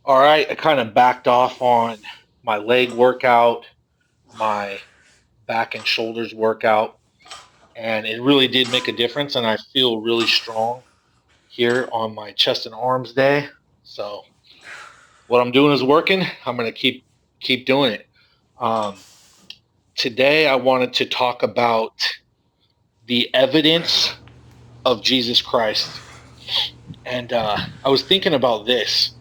All right, I kind of backed off on my leg workout, my back and shoulders workout, and it really did make a difference. And I feel really strong here on my chest and arms day. So what I'm doing is working. I'm going to keep doing it. Um, Today, I wanted to talk about the evidence of Jesus Christ, and I was thinking about this.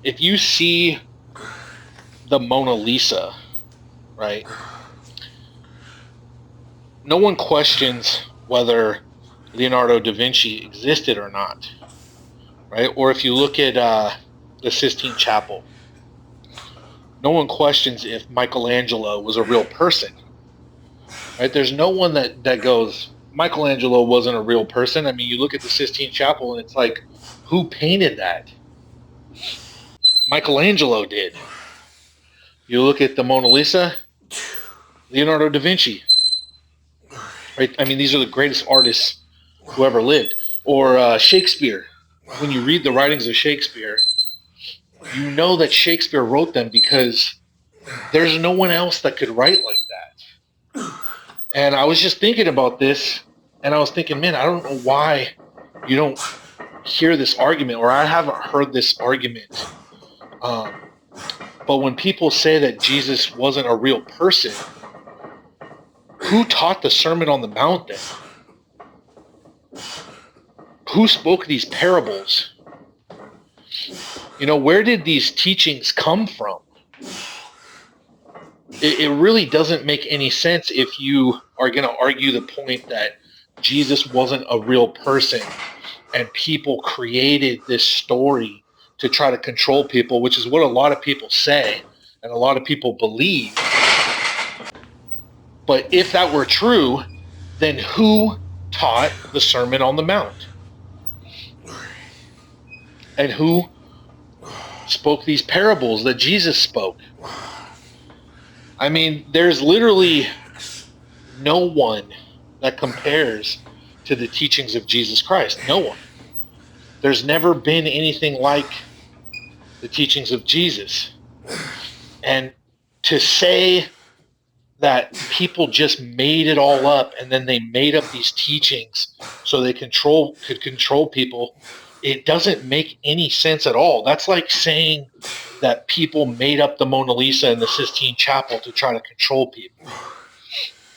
If you see the Mona Lisa, right? No one questions whether Leonardo da Vinci existed or not, right? Or if you look at the Sistine Chapel, no one questions if Michelangelo was a real person, right? There's no one that goes, Michelangelo wasn't a real person. I mean, you look at the Sistine Chapel and it's like, who painted that? Michelangelo did. You look at the Mona Lisa, Leonardo da Vinci, right? I mean, these are the greatest artists who ever lived. Or Shakespeare. When you read the writings of Shakespeare, you know that Shakespeare wrote them because there's no one else that could write like that. And I was just thinking about this, and I was thinking, man, I don't know why you don't hear this argument, or I haven't heard this argument. Um, but when people say that Jesus wasn't a real person, who taught the Sermon on the Mount then? Who spoke these parables? You know, where did these teachings come from? It really doesn't make any sense if you are going to argue the point that Jesus wasn't a real person and people created this story to try to control people, which is what a lot of people say and a lot of people believe. But if that were true, then who taught the Sermon on the Mount? And who spoke these parables that Jesus spoke? I mean, there's literally no one that compares to the teachings of Jesus Christ. No one. There's never been anything like the teachings of Jesus. And to say that people just made it all up and then they made up these teachings so they could control people, it doesn't make any sense at all. That's like saying that people made up the Mona Lisa and the Sistine Chapel to try to control people,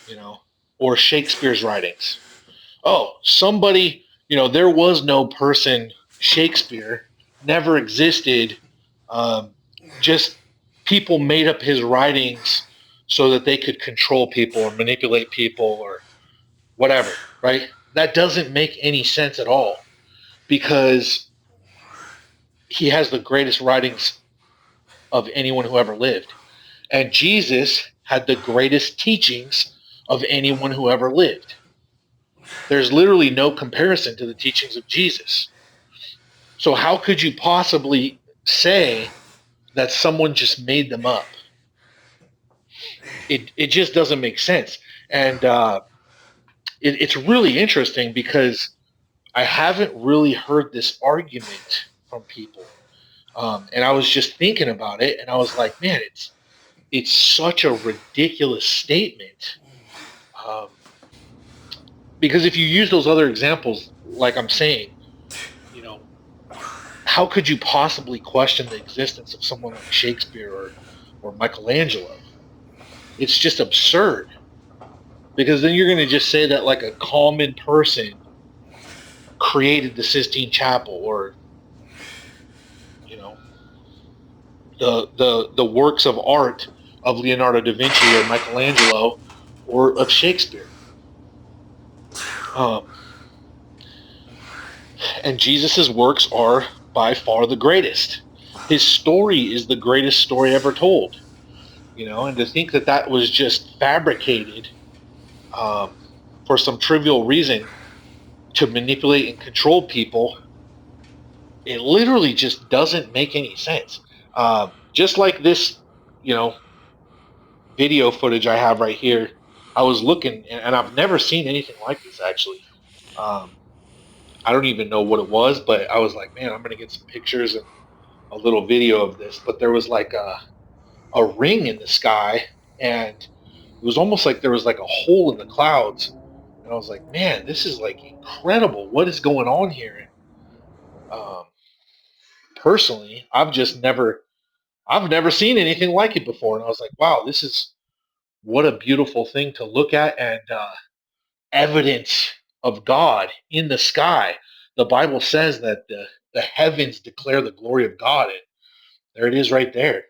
you know, or Shakespeare's writings. Oh, somebody, there was no person, Shakespeare never existed. Um, just people made up his writings so that they could control people or manipulate people or whatever, right? That doesn't make any sense at all because he has the greatest writings of anyone who ever lived. And Jesus had the greatest teachings of anyone who ever lived. There's literally no comparison to the teachings of Jesus. So how could you possibly say that someone just made them up? It just doesn't make sense. And it's really interesting because I haven't really heard this argument from people. And I was just thinking about it, and I was like, man, it's such a ridiculous statement. Um, because if you use those other examples, like I'm saying, you know, how could you possibly question the existence of someone like Shakespeare or Michelangelo? It's just absurd. Because then you're going to just say that like a common person created the Sistine Chapel or, you know, the works of art of Leonardo da Vinci or Michelangelo or of Shakespeare. Um, and Jesus's works are by far the greatest. His story is the greatest story ever told. And to think that that was just fabricated um, for some trivial reason to manipulate and control people, it literally just doesn't make any sense. Just like this, you know, video footage I have right here, I was looking, and I've never seen anything like this actually. Um, I don't even know what it was, but I was like, man, I'm gonna get some pictures and a little video of this. But there was like a ring in the sky, and it was almost like there was like a hole in the clouds. And I was like, man, this is like incredible. What is going on here? And personally, I've never seen anything like it before. And I was like, wow, this is what a beautiful thing to look at, and evidence of God in the sky. The Bible says that the heavens declare the glory of God. And there it is right there.